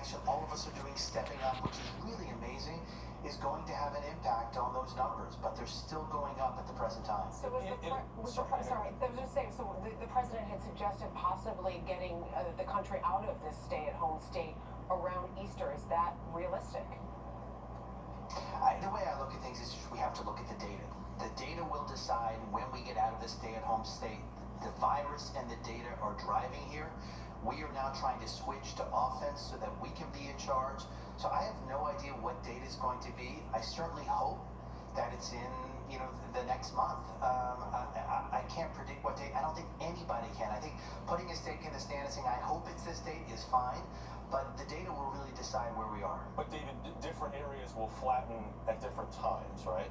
action all of us are doing, stepping up, which is really amazing, is going to have an impact on those numbers, but they're still going up at the present time. So I was just saying, so the president had suggested possibly getting the country out of this stay-at-home state around Easter. Is that realistic? The way I look at things is just we have to look at the data. The data will decide when we get out of the stay-at-home state. The virus and the data are driving here. We are now trying to switch to offense so that we can be in charge. So I have no idea what date is going to be. I certainly hope that it's in, the next month. I can't predict what date. I don't think anybody can. I think putting a stake in the stand and saying, I hope it's this date is fine, but the data will really decide where we are. But David, different areas will flatten at different times, right?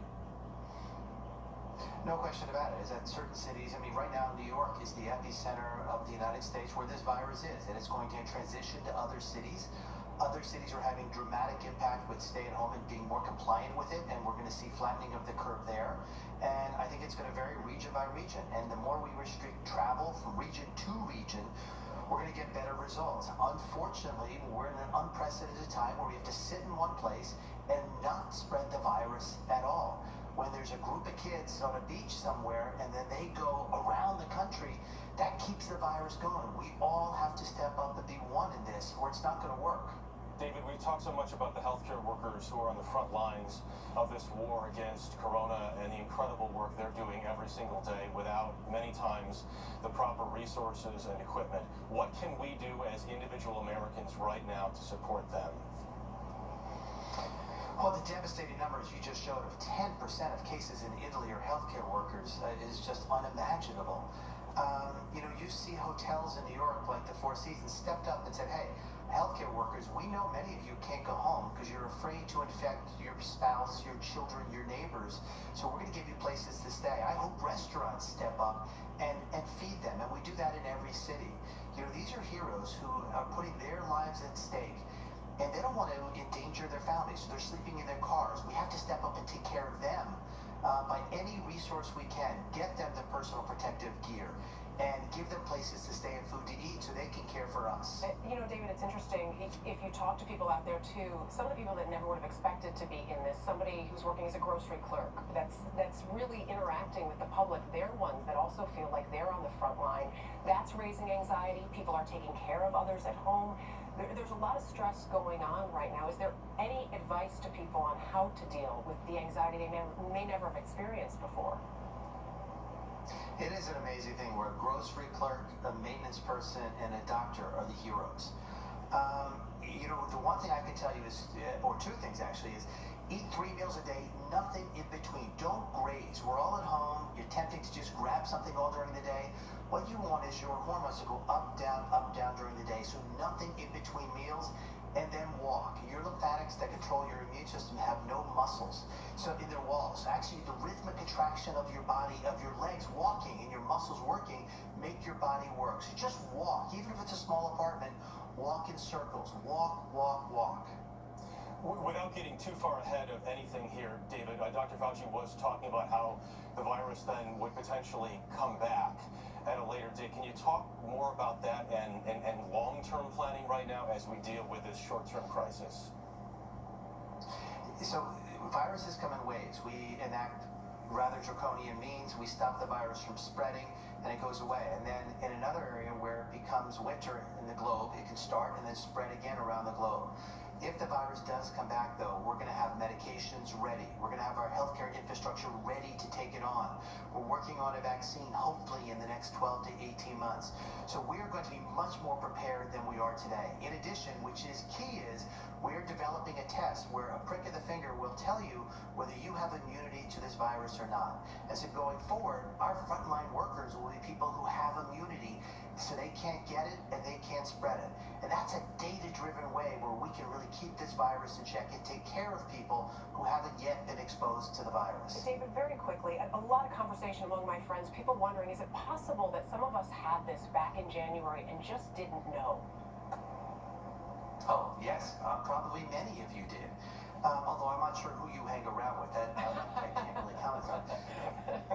No question about it. Is that certain cities, right now New York is the epicenter of the United States where this virus is, and it's going to transition to other cities. Other cities are having dramatic impact with stay-at-home and being more compliant with it, and we're going to see flattening of the curve there. And I think it's going to vary region by region. And the more we restrict travel from region to region, we're going to get better results. Unfortunately, we're in an unprecedented time where we have to sit in one place and not spread the virus at all. When there's a group of kids on a beach somewhere and then they go around the country, that keeps the virus going. We all have to step up and be one in this, or it's not going to work. David, we've talked so much about the healthcare workers who are on the front lines of this war against corona and the incredible work they're doing every single day without, many times, the proper resources and equipment. What can we do as individual Americans right now to support them? Well, the devastating numbers you just showed of 10% of cases in Italy are healthcare workers is just unimaginable. You see hotels in New York, like the Four Seasons, stepped up and said, hey, healthcare workers, we know many of you can't go home because you're afraid to infect your spouse, your children, your neighbors. So we're going to give you places to stay. I hope restaurants step up and feed them. And we do that in every city. These are heroes who are putting their lives at stake. And they don't want to endanger their families, so they're sleeping in their cars. We have to step up and take care of them by any resource we can. Get them the personal protective gear and give them places to stay and food to eat so they can care for us. David, it's interesting. If you talk to people out there, too, some of the people that never would have expected to be in this, somebody who's working as a grocery clerk, that's really interacting with the public, they're ones that also feel like they're on the front line. That's raising anxiety. People are taking care of others at home. There's a lot of stress going on right now. Is there any advice to people on how to deal with the anxiety they may never have experienced before? It is an amazing thing where a grocery clerk, a maintenance person, and a doctor are the heroes. The one thing I can tell you is, or two things actually, is eat 3 meals a day, nothing in between. Don't graze. We're all at home. You're tempting to just grab something all during the day. What you want is your hormones to go up, down during the day. So nothing in between meals, and then walk. Your lymphatics that control your immune system have no muscles. So in their walls, actually the rhythmic contraction of your body, of your legs walking and your muscles working, make your body work. So just walk. Even if it's a small apartment, walk in circles. Walk. Without getting too far ahead of anything here, David, Dr. Fauci was talking about how the virus then would potentially come back at a later date. Can you talk more about that and long-term planning right now as we deal with this short-term crisis? So viruses come in waves. We enact rather draconian means. We stop the virus from spreading and it goes away. And then in another area where it becomes winter in the globe, it can start and then spread again around the globe. If the virus does come back, though, we're going to have medications ready. We're going to have our healthcare infrastructure ready to take it on. We're working on a vaccine, hopefully, in the next 12 to 18 months. So we're going to be much more prepared than we are today. In addition, which is key, is we're developing a test where a prick of the finger will tell you whether you have immunity to this virus or not. And so going forward, our frontline workers will be people who have immunity, so they can't get it and they can't spread it. And that's a data-driven way where we can really keep this virus in check and take care of people who haven't yet been exposed to the virus. David, very quickly, a lot of conversation among my friends, people wondering, is it possible that some of us had this back in January and just didn't know? Oh, yes, probably many of you did. Although I'm not sure who you hang around with, that I can't really comment on.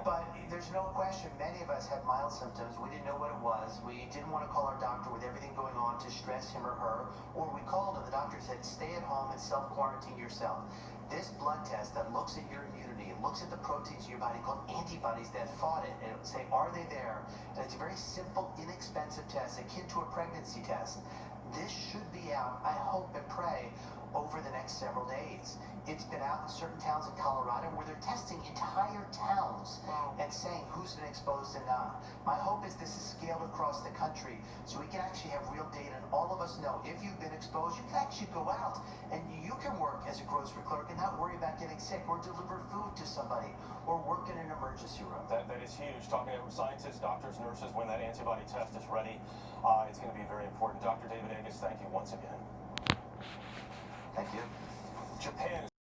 But there's no question, many of us had mild symptoms. We didn't know what it was. We didn't want to call our doctor with everything going on to stress him or her. Or we called and the doctor said, stay at home and self-quarantine yourself. This blood test that looks at your immunity, it looks at the proteins in your body called antibodies that fought it, and it would say, are they there? And it's a very simple, inexpensive test, akin to a pregnancy test. This should be out, I hope and pray, over the next several days. It's been out in certain towns in Colorado where they're testing entire towns and saying who's been exposed and not. My hope is this is scaled across the country so we can actually have real data and all of us know if you've been exposed, you can actually go out and you can work as a grocery clerk and not worry about getting sick or deliver food to somebody or work in an emergency room. That is huge. Talking to scientists, doctors, nurses, when that antibody test is ready, it's going to be very important. Dr. David Agus, thank you once again. Thank you. Japan